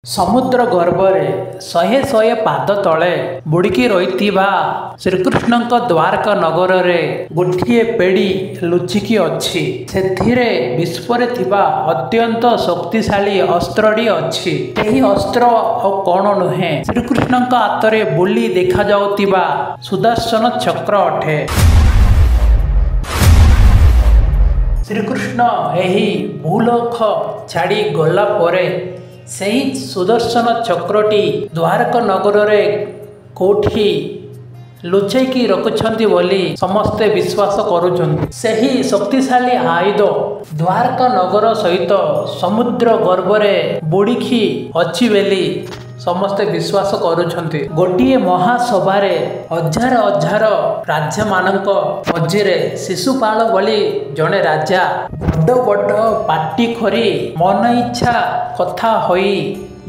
समुद्र गर्भरे शहे शहे पाद तले बुड़िकी रही श्रीकृष्ण द्वारका नगर रे गोटे पेड़ी लुचिकी अच्छी से विश्वरे थिबा अत्यंत शक्तिशाली अस्त्रटी अच्छी। यही अस्त्र और कौन नुहे श्रीकृष्ण हाथ में बुली देखा जाउतिबा सुदर्शन चक्र अटे। श्रीकृष्ण यही भूलोक छाड़ी गला परे सही सुदर्शन चक्रटी द्वारका नगर रे कोठी लुचैकी रखुछंती बोली समस्ते विश्वास करुछंती। सही शक्तिशाली आयुध द्वारका नगर सहित समुद्र गर्भरे बुड़िकी अच्छी बेली समस्ते विश्वास करुछंती। गोटिए महासभारे हजार हजार राज्य मानक मझिरे शिशुपाल बोली जड़े राजा बड़ बड़ पाटी खरी मन इच्छा कथा होई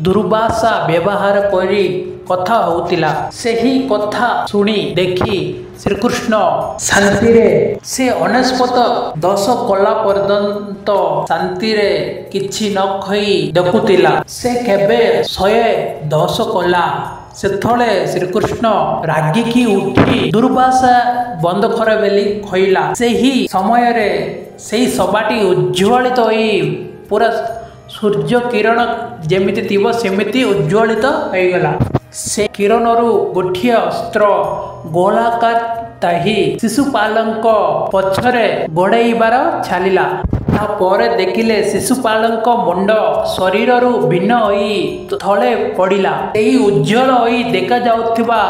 दुर्भाषा व्यवहार करी कथा होतिला। सही कथा सुनी देखी श्रीकृष्ण शांति रे से अनेस्पत 10 कला पर्यंत शांति रे किछि न खई देखुतिला। से केबे 110 कला सेथले श्रीकृष्ण रागिकी उठी दुर्भाषा बंद कर बेली खइला। सेही समय रे सेही सभाटी उज्ज्वलित होई पूरा सूर्य किरण जेमिति थिबो सेमिति उज्ज्वलित होईगला। से किरणरू गोटिए अस्त्र गोलाकार ताही शिशुपालंक पछरे गोड़ेइबार छालिला। तापर देखिले शिशुपालंक मुंड शरीररू भिन्न होई थले पड़िला। एही उज्ज्वल होई देखा जाउथिबा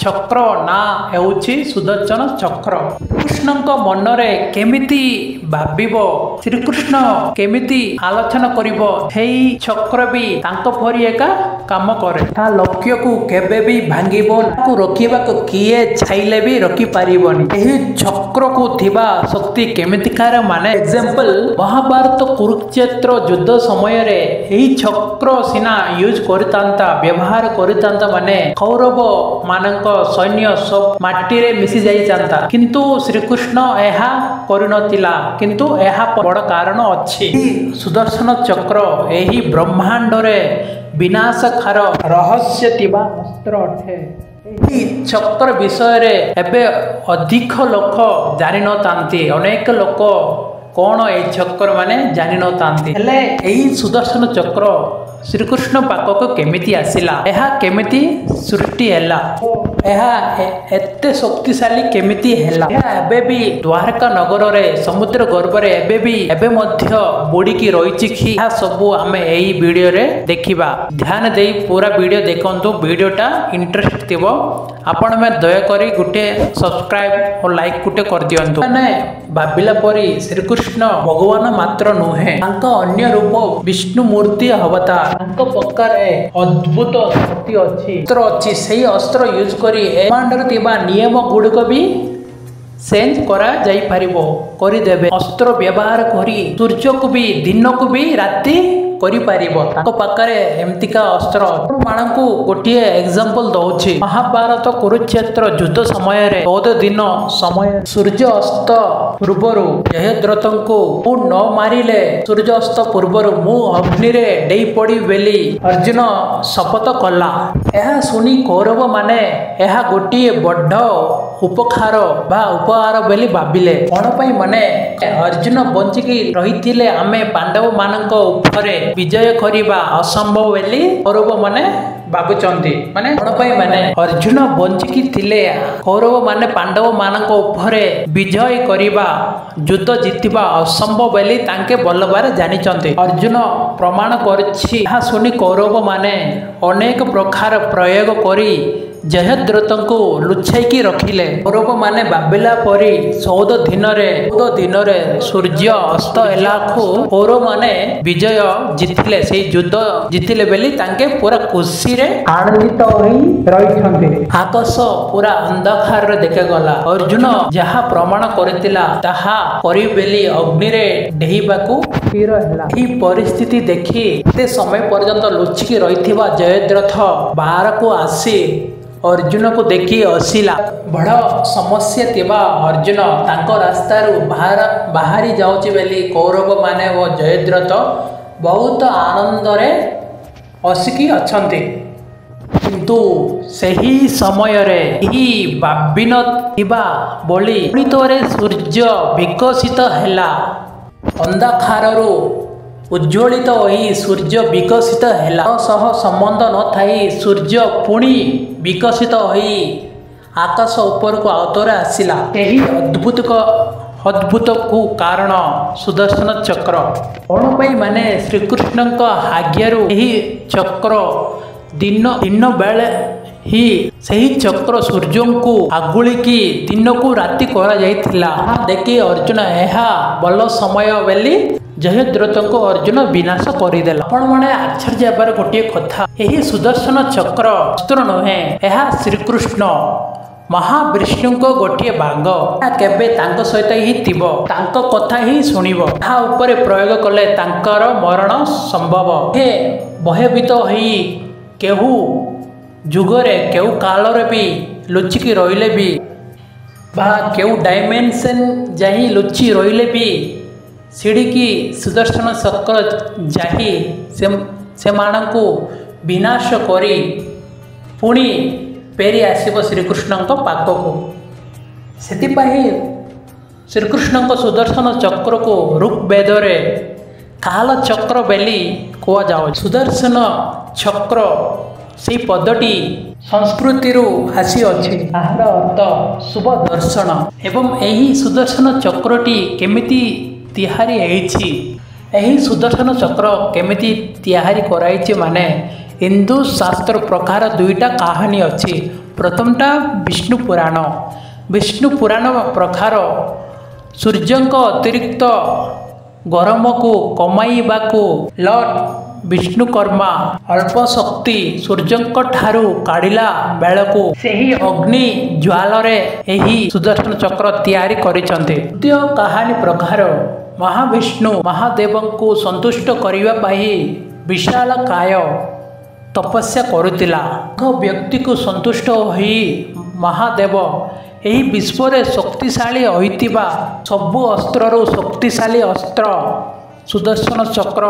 चक्र ना हेउछि सुदर्शन चक्र। कृष्णंक मनरे केमिति भाबिबो श्रीकृष्ण केमिति आलोचना करिबो हेई चक्र भी तांको परि एका काम करे। ता लक्ष्य को केबे भी भांगिबो को रोकिबा को किए छाइले भी रोकी पारिबोनी। एही चक्र को थिबा शक्ति केमितिकार माने एग्जांपल महाभारत कुरुक्षेत्र युद्ध समय रे एही चक्र सिना यूज करितांता व्यवहार करितांता माने कौरव मानक सैन्य सब माटी रे मिसी जाई जांता। किंतु श्रीकृष्ण एहा करिनतिला। किंतु एहा बड़ कारण अछि। सुदर्शन चक्र एही ब्रह्मांड रे विनाशकार रहस्य तिबा अस्त्र अठे। एही चक्र विषय रे एबे अधिक लोक जानि न तांती। अनेक लोक कौन ए चक्र माने जानि न तांती। हेले एही सुदर्शन चक्र श्रीकृष्ण पाखक केमिति आसिला एहा केमिति सृष्टि हैला एहा एते शक्तिशाली केमिति हैला। एहा एबे भी द्वारका नगर रे समुद्र गर्भ रे एबे भी एबे मध्य बुड़िकी रहिछि कि एहा सब आमे एही वीडियो रे देखिबा। ध्यान देई पूरा वीडियो देखंतु। वीडियोटा इंटरेस्ट थिबो आपण में दया करी गुटे सब्सक्राइब और लाइक गुटे कर दियंतु। माने भाबिला परी श्रीकृष्ण भगवान मात्र नुहे तांका अन्य रूप विष्णु मूर्ति अवतार तांका पक्कारे अद्भुत शक्ति अछि अस्त्र अछि। सेही अस्त्र यूज करी ब्रह्मांडर थिबा नियम गुडको भी चेंज करा जाई परिबो करि देबे। अस्त्र व्यवहार करी सूर्य को भी दिन को भी राति करि परिबो ताको पाकरे एमतिका अस्त्र मानकु गोटिए एग्जांपल दउछि। महाभारत कुरुक्षेत्र युद्ध समय रे 14 दिन समय सूर्य अस्त पूर्वरु जयद्रथंको मु न मारिले सूर्य अस्त पूर्वरु मु अग्नि रे डेई पड़ी बेली अर्जुन शपथ कला। एहा सुनी कौरव माने एहा गोटिए बड्ढ उपकार बा उपहार बेली भाबिले। कोन पई माने अर्जुन बंचिकी रहिथिले आमे पांडव मानक उपरे विजय करिबा असंभव बेली कौरव माने भाबुचंती। माने कोन पई माने अर्जुन बंचिकी थिले कौरव माने पांडव मानक उपरे विजय करिबा युद्ध जितिबा असंभव बेली तांके बलबार जानिचंती। अर्जुन प्रमाण करछि। हा सुनी कौरव माने अनेक प्रकार प्रयोग करी जयद्रथंको लुछाईकी रखिले। कौरव माने बाबिला परी 14 दिन रे सूर्य अस्त हेलाखु कौरव माने विजय जितिले से युद्ध जितिले बेली तांके पूरा खुशी रे आनंदित होई रहिछंती। आकाश पूरा अंधकार रे देखे गला। अर्जुन जहा प्रमाण करतिला ताहा करि बेली अग्नि रे ढेईबाकू स्थिर हैला। ई परिस्थिति देखि ते समय पर्यंत लुचिकी रहिथिबा जयद्रथ बाहर को आसी अर्जुन को देखी हसिला। बड़ समस्या थिबा अर्जुन तांको रास्तारू बाहरी जाउची बेली कौरव माने वो जयद्रथ बहुत आनंद रे ଆସିକି ଅଛନ୍ତି। କିନ୍ତୁ ସେହି ସମୟରେ ଏହି ଭାବି ନଥିବା ଭଳି ଗଣିତରେ ସୂର୍ଯ୍ୟ ବିକଶିତ ହେଲା। ଅନ୍ଧକାରରୁ ଉଜ୍ଜ୍ୱଳିତ ହୋଇ ସୂର୍ଯ୍ୟ ବିକଶିତ ହେଲା। ସହ ସମ୍ବନ୍ଧ ନଥାଇ ସୂର୍ଯ୍ୟ ପୁଣି ବିକଶିତ ହୋଇ ଆକାଶ ଉପରକୁ ଆଉଥରେ ଆସିଲା। ଏହି ଅଦ୍ଭୁତକୁ କାରଣ ସୁଦର୍ଶନ ଚକ୍ର। କ'ଣ ପାଇଁ ମାନେ ଶ୍ରୀକୃଷ୍ଣଙ୍କ ଆଜ୍ଞାରୁ ଏହି ଚକ୍ର ଦିନ ବେଳେ ହିଁ ସେହି ଚକ୍ର ସୂର୍ଯ୍ୟଙ୍କୁ ଆଗୁଳିକି ଦିନକୁ ରାତି କରାଯାଇଥିଲା। ଦେଖି ଅର୍ଜୁନ ଏହା ଭଲ ସମୟ ବୋଲି ଜୟଦ୍ରଥଙ୍କୁ ଅର୍ଜୁନ ବିନାଶ କରିଦେଲା। ଆପଣମାନେ ଆଶ୍ଚର୍ଯ୍ୟ ହେବାର ଗୋଟିଏ କଥା, ଏହି ସୁଦର୍ଶନ ଚକ୍ର ଅସ୍ତ୍ର ନୁହେଁ, ଏହା ଶ୍ରୀକୃଷ୍ଣ ମହାବିଷ୍ଣୁଙ୍କ ଗୋଟିଏ ଭାଗ। କେବେ ତାଙ୍କ ସହିତ ହିଁ ଥିବ, ତାଙ୍କ କଥା ହିଁ ଶୁଣିବ। ତାହା ଉପରେ ପ୍ରୟୋଗ କଲେ ତାଙ୍କର ମରଣ ସମ୍ଭବ। ହେ ଭୟଭୀତ ହୋଇ କେଉଁ ଯୁଗରେ କେଉଁ କାଳରେ ବି ଲୁଚିକି ରହିଲେ ବି ବା କେଉଁ ଡାଇମେନସନ୍ ଯାଇ ଲୁଚି ରହିଲେ ବି ସିଡ଼ିକି ସୁଦର୍ଶନ ଚକ୍ର ଯାଇ ସେମାନଙ୍କୁ ବିନାଶ କରି ପୁଣି ଫେରି ଆସିବ ଶ୍ରୀକୃଷ୍ଣଙ୍କ ପାଖକୁ। ସେଥିପାଇଁ ଶ୍ରୀକୃଷ୍ଣଙ୍କ ସୁଦର୍ଶନ ଚକ୍ରକୁ ଋଗ୍ବେଦରେ କାଳ ଚକ୍ର ବୋଲି କୁହାଯାଉଛି। ସୁଦର୍ଶନ ଚକ୍ର ସେହି ପଦଟି ସଂସ୍କୃତିରୁ ଆସିଅଛି। ତାହାର ଅର୍ଥ ଶୁଭ ଦର୍ଶନ। ଏବଂ ଏହି ସୁଦର୍ଶନ ଚକ୍ରଟି କେମିତି ତିଆରି ହେଇଛି, ଏହି ସୁଦର୍ଶନ ଚକ୍ର କେମିତି ତିଆରି କରାଯାଇଛି ମାନେ ହିନ୍ଦୁ ଶାସ୍ତ୍ର ପ୍ରକାର ଦୁଇଟା କାହାଣୀ ଅଛି। ପ୍ରଥମଟା ବିଷ୍ଣୁ ପୁରାଣ। ବିଷ୍ଣୁ ପୁରାଣ ପ୍ରକାର ସୂର୍ଯ୍ୟଙ୍କ ଅତିରିକ୍ତ ଗରମକୁ କମାଇବାକୁ ଲର୍ଡ ବିଷ୍ଣୁକର୍ମା ଅଳ୍ପ ଶକ୍ତି ସୂର୍ଯ୍ୟଙ୍କ ଠାରୁ କାଢ଼ିଲା ବେଳକୁ ସେହି ଅଗ୍ନି ଜ୍ୱାଳରେ ଏହି ସୁଦର୍ଶନ ଚକ୍ର ତିଆରି କରିଛନ୍ତି। ଦ୍ୱିତୀୟ କାହାଣୀ ପ୍ରକାର ମହାବିଷ୍ଣୁ ମହାଦେବଙ୍କୁ ସନ୍ତୁଷ୍ଟ କରିବା ପାଇଁ ବିଶାଳକାୟ ତପସ୍ୟା କରୁଥିଲା। ବ୍ୟକ୍ତିକୁ ସନ୍ତୁଷ୍ଟ ହୋଇ ମହାଦେବ ଏହି ବିଶ୍ୱରେ ଶକ୍ତିଶାଳୀ ହୋଇଥିବା ସବୁ ଅସ୍ତ୍ରରୁ ଶକ୍ତିଶାଳୀ ଅସ୍ତ୍ର ସୁଦର୍ଶନ ଚକ୍ର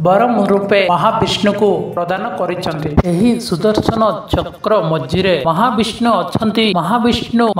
ବରଂ ରୂପେ ମହାବିଷ୍ଣୁକୁ ପ୍ରଦାନ କରିଛନ୍ତି। ଏହି ସୁଦର୍ଶନ ଚକ୍ର ମଝିରେ ମହାବିଷ୍ଣୁ ଅଛନ୍ତି।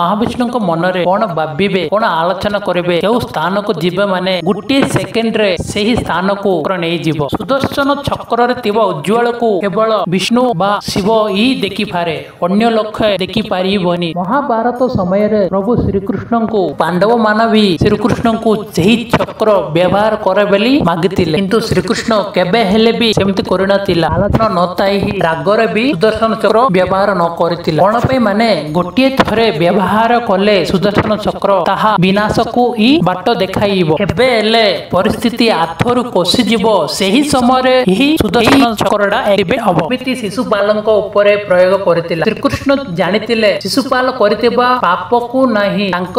ମହାବିଷ୍ଣୁଙ୍କ ମନରେ କ'ଣ ଭାବିବେ, କ'ଣ ଆଲୋଚନା କରିବେ, କେଉଁ ସ୍ଥାନକୁ ଯିବେ ମାନେ ଗୋଟିଏ ସେକେଣ୍ଡରେ ସେହି ସ୍ଥାନକୁ ନେଇଯିବ। ସୁଦର୍ଶନ ଚକ୍ରରେ ଥିବା ଉଜ୍ଜ୍ୱଳକୁ କେବଳ ବିଷ୍ଣୁ ବା ଶିବ ହିଁ ଦେଖିପାରେ, ଅନ୍ୟ ଲୋକ ଦେଖିପାରିବନି। ମହାଭାରତ ସମୟରେ ପ୍ରଭୁ ଶ୍ରୀକୃଷ୍ଣଙ୍କୁ ପାଣ୍ଡବ ମାନେ ବି ଶ୍ରୀକୃଷ୍ଣଙ୍କୁ ସେହି ଚକ୍ର ବ୍ୟବହାର କରେ ବୋଲି ମାଗିଥିଲେ, କିନ୍ତୁ ଶ୍ରୀକୃଷ୍ଣ କେବେ ହେଲେ ବି ସେମିତି କରିନଥିଲା। ଆଲୋଚନା ନଥାଇ ରାଗରେ ବି ସୁଦର୍ଶନ ଚକ୍ର ବ୍ୟବହାର ନ କରିଥିଲା। କ'ଣ ପାଇଁ ମାନେ ଗୋଟିଏ ଥରେ ବ୍ୟବହାର କଲେ ସୁଦର୍ଶନ ଚକ୍ର ତାହା ବିନାଶକୁ ହିଁ ବାଟ ଦେଖାଇବ। କେବେ ହେଲେ ପରିସ୍ଥିତି ହାତରୁ ପଶିଯିବ, ସେହି ସମୟରେ ହିଁ ସୁଦର୍ଶନ ଚକ୍ରଟା ଏବେ ହବ। ଏମିତି ଶିଶୁପାଳଙ୍କ ଉପରେ ପ୍ରୟୋଗ କରିଥିଲା। ଶ୍ରୀକୃଷ୍ଣ ଜାଣିଥିଲେ ଶିଶୁପାଳ କରିଥିବା ପାପକୁ ନାହିଁ, ତାଙ୍କ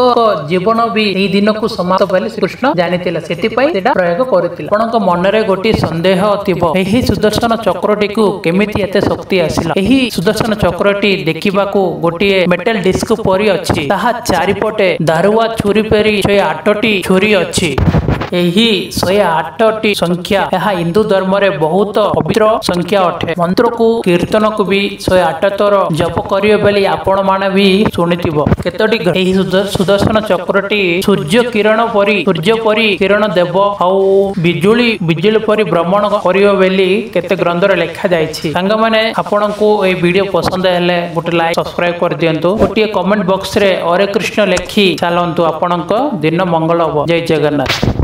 ଜୀବନ ବି ଏହି ଦିନକୁ ସମାପ୍ତ ବୋଲି ଶ୍ରୀକୃଷ୍ଣ ଜାଣିଥିଲେ, ସେଥିପାଇଁ ସେଟା ପ୍ରୟୋଗ କରିଥିଲେ। ଆପଣଙ୍କ ମନରେ ଗୋଟିଏ ସନ୍ଦେହ ଥିବ, ଏହି ସୁଦର୍ଶନ ଚକ୍ରଟିକୁ କେମିତି ଏତେ ଶକ୍ତି ଆସିଲା? ଏହି ସୁଦର୍ଶନ ଚକ୍ରଟି ଦେଖିବାକୁ ଗୋଟିଏ ମେଟାଲ ଡିସ୍କ ପରି ଅଛି। ତାହା ଚାରିପଟେ ଦାରୁଆ ଛୁରୀ ପରି 108ଟି ଛୁରୀ ଅଛି। ଏହି 108ଟି ସଂଖ୍ୟା ଏହା ହିନ୍ଦୁ ଧର୍ମରେ ବହୁତ ପବିତ୍ର ସଂଖ୍ୟା ଅଟେ। ମନ୍ତ୍ରକୁ କୀର୍ତ୍ତନକୁ ବି 108 ଥର ଜପ କରିବେ ବୋଲି ଆପଣ ମାନେ ବି ଶୁଣିଥିବ। କେତୋଟି ଏହି ସୁଦର୍ଶନ ଚକ୍ରଟି ସୂର୍ଯ୍ୟ ପରି କିରଣ ଦେବ ଆଉ ବିଜୁଳି ପରି ଭ୍ରମଣ କରିବ ବୋଲି କେତେ ଗ୍ରନ୍ଥରେ ଲେଖା ଯାଇଛି। ସାଙ୍ଗମାନେ ଆପଣଙ୍କୁ ଏହି ଭିଡିଓ ପସନ୍ଦ ହେଲେ ଗୋଟେ ଲାଇକ୍ ସବସ୍କ୍ରାଇବ କରିଦିଅନ୍ତୁ। ଗୋଟିଏ କମେଣ୍ଟ ବକ୍ସରେ ହରେ କୃଷ୍ଣ ଲେଖି ଚାଲନ୍ତୁ। ଆପଣଙ୍କ ଦିନ ମଙ୍ଗଳ ହବ। ଜୟ ଜଗନ୍ନାଥ।